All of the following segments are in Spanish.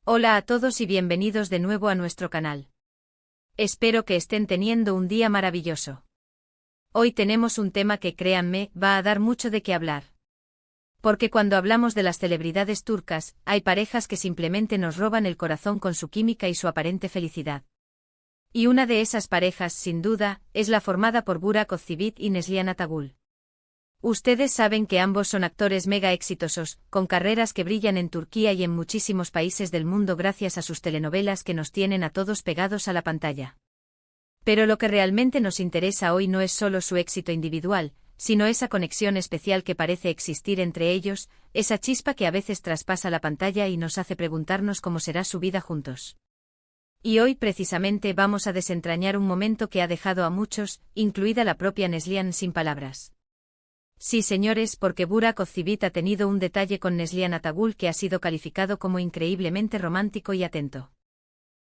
Hola a todos y bienvenidos de nuevo a nuestro canal. Espero que estén teniendo un día maravilloso. Hoy tenemos un tema que, créanme, va a dar mucho de qué hablar. Porque cuando hablamos de las celebridades turcas, hay parejas que simplemente nos roban el corazón con su química y su aparente felicidad. Y una de esas parejas, sin duda, es la formada por Burak Özçivit y Neslihan Atagül. Ustedes saben que ambos son actores mega exitosos, con carreras que brillan en Turquía y en muchísimos países del mundo gracias a sus telenovelas que nos tienen a todos pegados a la pantalla. Pero lo que realmente nos interesa hoy no es solo su éxito individual, sino esa conexión especial que parece existir entre ellos, esa chispa que a veces traspasa la pantalla y nos hace preguntarnos cómo será su vida juntos. Y hoy precisamente vamos a desentrañar un momento que ha dejado a muchos, incluida la propia Neslihan, sin palabras. Sí, señores, porque Burak Özçivit ha tenido un detalle con Neslihan Atagül que ha sido calificado como increíblemente romántico y atento.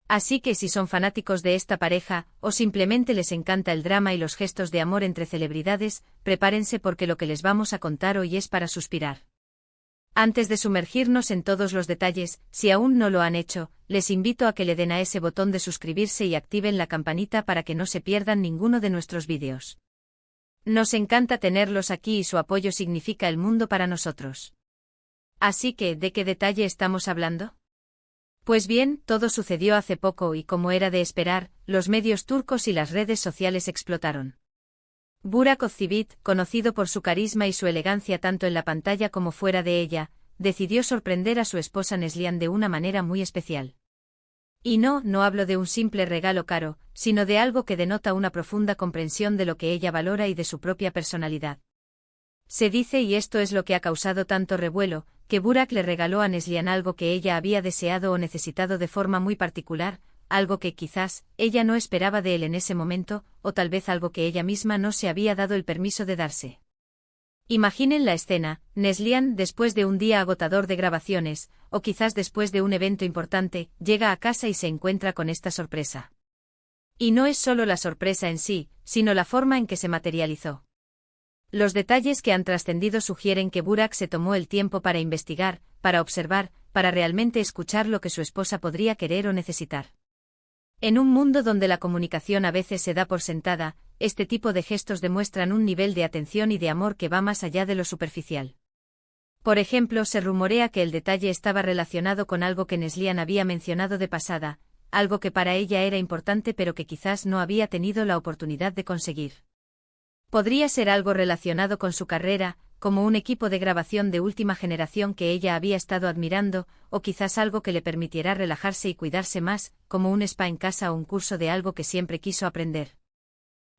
Así que si son fanáticos de esta pareja, o simplemente les encanta el drama y los gestos de amor entre celebridades, prepárense porque lo que les vamos a contar hoy es para suspirar. Antes de sumergirnos en todos los detalles, si aún no lo han hecho, les invito a que le den a ese botón de suscribirse y activen la campanita para que no se pierdan ninguno de nuestros vídeos. Nos encanta tenerlos aquí y su apoyo significa el mundo para nosotros. Así que, ¿de qué detalle estamos hablando? Pues bien, todo sucedió hace poco y como era de esperar, los medios turcos y las redes sociales explotaron. Burak Özçivit, conocido por su carisma y su elegancia tanto en la pantalla como fuera de ella, decidió sorprender a su esposa Neslihan de una manera muy especial. Y no hablo de un simple regalo caro, sino de algo que denota una profunda comprensión de lo que ella valora y de su propia personalidad. Se dice, y esto es lo que ha causado tanto revuelo, que Burak le regaló a Neslihan algo que ella había deseado o necesitado de forma muy particular, algo que quizás ella no esperaba de él en ese momento, o tal vez algo que ella misma no se había dado el permiso de darse. Imaginen la escena: Neslihan, después de un día agotador de grabaciones, o quizás después de un evento importante, llega a casa y se encuentra con esta sorpresa. Y no es solo la sorpresa en sí, sino la forma en que se materializó. Los detalles que han trascendido sugieren que Burak se tomó el tiempo para investigar, para observar, para realmente escuchar lo que su esposa podría querer o necesitar. En un mundo donde la comunicación a veces se da por sentada, este tipo de gestos demuestran un nivel de atención y de amor que va más allá de lo superficial. Por ejemplo, se rumorea que el detalle estaba relacionado con algo que Neslihan había mencionado de pasada, algo que para ella era importante pero que quizás no había tenido la oportunidad de conseguir. Podría ser algo relacionado con su carrera, como un equipo de grabación de última generación que ella había estado admirando, o quizás algo que le permitiera relajarse y cuidarse más, como un spa en casa o un curso de algo que siempre quiso aprender.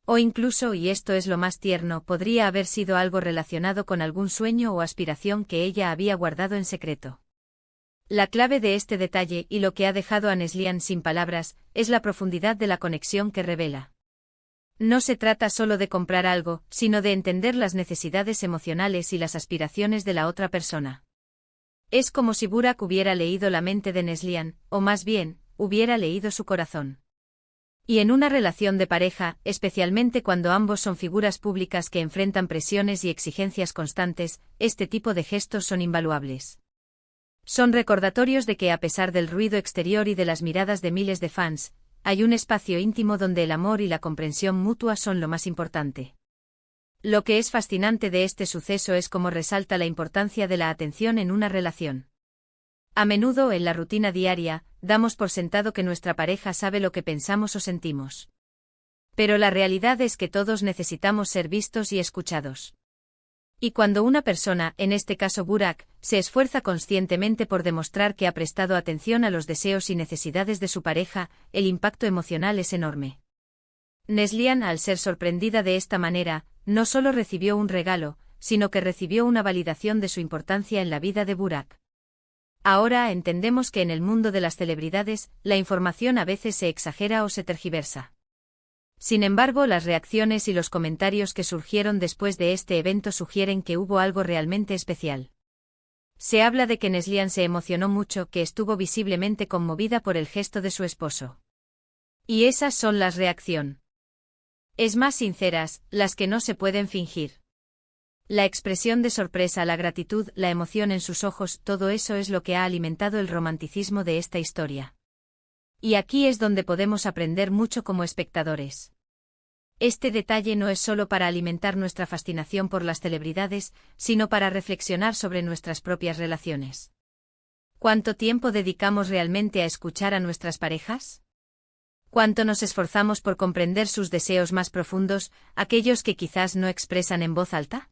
O incluso, y esto es lo más tierno, podría haber sido algo relacionado con algún sueño o aspiración que ella había guardado en secreto. La clave de este detalle, y lo que ha dejado a Neslihan sin palabras, es la profundidad de la conexión que revela. No se trata solo de comprar algo, sino de entender las necesidades emocionales y las aspiraciones de la otra persona. Es como si Burak hubiera leído la mente de Neslihan, o más bien, hubiera leído su corazón. Y en una relación de pareja, especialmente cuando ambos son figuras públicas que enfrentan presiones y exigencias constantes, este tipo de gestos son invaluables. Son recordatorios de que a pesar del ruido exterior y de las miradas de miles de fans, hay un espacio íntimo donde el amor y la comprensión mutua son lo más importante. Lo que es fascinante de este suceso es cómo resalta la importancia de la atención en una relación. A menudo, en la rutina diaria, damos por sentado que nuestra pareja sabe lo que pensamos o sentimos. Pero la realidad es que todos necesitamos ser vistos y escuchados. Y cuando una persona, en este caso Burak, se esfuerza conscientemente por demostrar que ha prestado atención a los deseos y necesidades de su pareja, el impacto emocional es enorme. Neslihan, al ser sorprendida de esta manera, no solo recibió un regalo, sino que recibió una validación de su importancia en la vida de Burak. Ahora entendemos que en el mundo de las celebridades, la información a veces se exagera o se tergiversa. Sin embargo, las reacciones y los comentarios que surgieron después de este evento sugieren que hubo algo realmente especial. Se habla de que Neslihan se emocionó mucho, que estuvo visiblemente conmovida por el gesto de su esposo. Y esas son las reacciones más sinceras, las que no se pueden fingir. La expresión de sorpresa, la gratitud, la emoción en sus ojos, todo eso es lo que ha alimentado el romanticismo de esta historia. Y aquí es donde podemos aprender mucho como espectadores. Este detalle no es solo para alimentar nuestra fascinación por las celebridades, sino para reflexionar sobre nuestras propias relaciones. ¿Cuánto tiempo dedicamos realmente a escuchar a nuestras parejas? ¿Cuánto nos esforzamos por comprender sus deseos más profundos, aquellos que quizás no expresan en voz alta?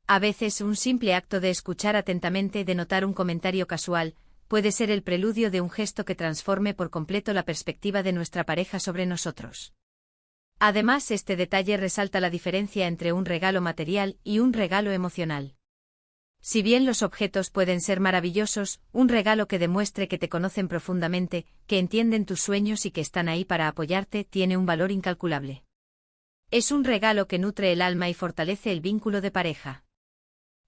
A veces un simple acto de escuchar atentamente, de notar un comentario casual, puede ser el preludio de un gesto que transforme por completo la perspectiva de nuestra pareja sobre nosotros. Además, este detalle resalta la diferencia entre un regalo material y un regalo emocional. Si bien los objetos pueden ser maravillosos, un regalo que demuestre que te conocen profundamente, que entienden tus sueños y que están ahí para apoyarte, tiene un valor incalculable. Es un regalo que nutre el alma y fortalece el vínculo de pareja.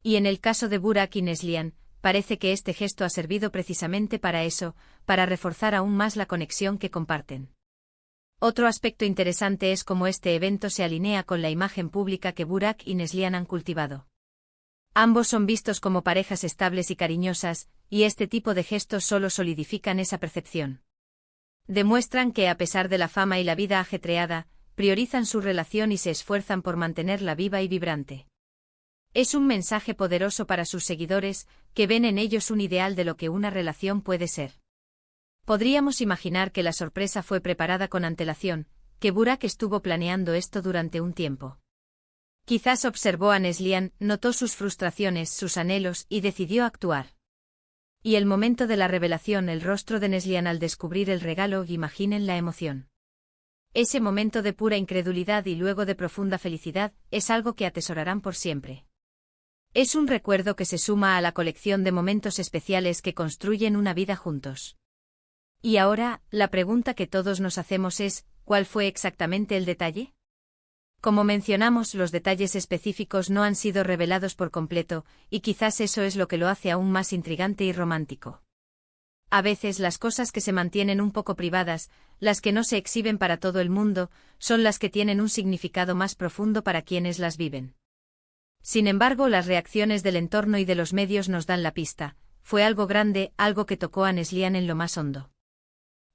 Y en el caso de Burak y Neslihan, parece que este gesto ha servido precisamente para eso, para reforzar aún más la conexión que comparten. Otro aspecto interesante es cómo este evento se alinea con la imagen pública que Burak y Neslihan han cultivado. Ambos son vistos como parejas estables y cariñosas, y este tipo de gestos solo solidifican esa percepción. Demuestran que, a pesar de la fama y la vida ajetreada, priorizan su relación y se esfuerzan por mantenerla viva y vibrante. Es un mensaje poderoso para sus seguidores, que ven en ellos un ideal de lo que una relación puede ser. Podríamos imaginar que la sorpresa fue preparada con antelación, que Burak estuvo planeando esto durante un tiempo. Quizás observó a Neslihan, notó sus frustraciones, sus anhelos y decidió actuar. Y el momento de la revelación, el rostro de Neslihan al descubrir el regalo, imaginen la emoción. Ese momento de pura incredulidad y luego de profunda felicidad, es algo que atesorarán por siempre. Es un recuerdo que se suma a la colección de momentos especiales que construyen una vida juntos. Y ahora, la pregunta que todos nos hacemos es, ¿cuál fue exactamente el detalle? Como mencionamos, los detalles específicos no han sido revelados por completo, y quizás eso es lo que lo hace aún más intrigante y romántico. A veces las cosas que se mantienen un poco privadas, las que no se exhiben para todo el mundo, son las que tienen un significado más profundo para quienes las viven. Sin embargo, las reacciones del entorno y de los medios nos dan la pista. Fue algo grande, algo que tocó a Neslihan en lo más hondo.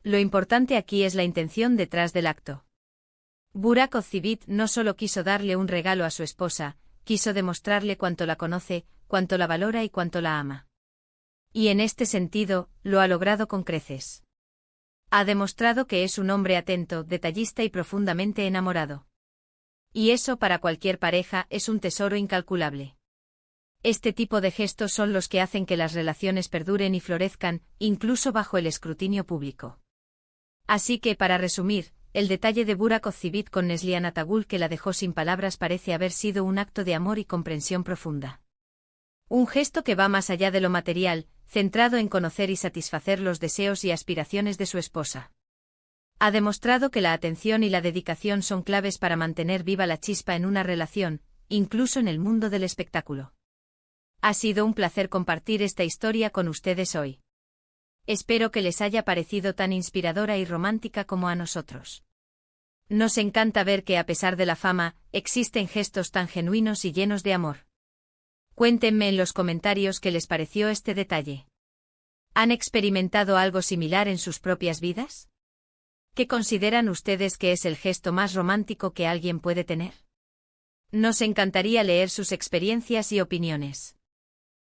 Lo importante aquí es la intención detrás del acto. Burak Ozcivit no solo quiso darle un regalo a su esposa, quiso demostrarle cuánto la conoce, cuánto la valora y cuánto la ama. Y en este sentido, lo ha logrado con creces. Ha demostrado que es un hombre atento, detallista y profundamente enamorado. Y eso para cualquier pareja es un tesoro incalculable. Este tipo de gestos son los que hacen que las relaciones perduren y florezcan, incluso bajo el escrutinio público. Así que, para resumir, el detalle de Burak Ozcivit con Neslihan Atagul que la dejó sin palabras parece haber sido un acto de amor y comprensión profunda. Un gesto que va más allá de lo material, centrado en conocer y satisfacer los deseos y aspiraciones de su esposa. Ha demostrado que la atención y la dedicación son claves para mantener viva la chispa en una relación, incluso en el mundo del espectáculo. Ha sido un placer compartir esta historia con ustedes hoy. Espero que les haya parecido tan inspiradora y romántica como a nosotros. Nos encanta ver que a pesar de la fama, existen gestos tan genuinos y llenos de amor. Cuéntenme en los comentarios qué les pareció este detalle. ¿Han experimentado algo similar en sus propias vidas? ¿Qué consideran ustedes que es el gesto más romántico que alguien puede tener? Nos encantaría leer sus experiencias y opiniones.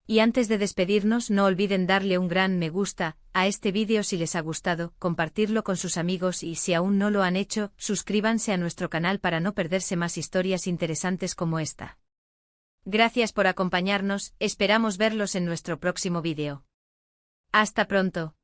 Y antes de despedirnos, no olviden darle un gran me gusta a este vídeo si les ha gustado, compartirlo con sus amigos y si aún no lo han hecho, suscríbanse a nuestro canal para no perderse más historias interesantes como esta. Gracias por acompañarnos, esperamos verlos en nuestro próximo vídeo. Hasta pronto.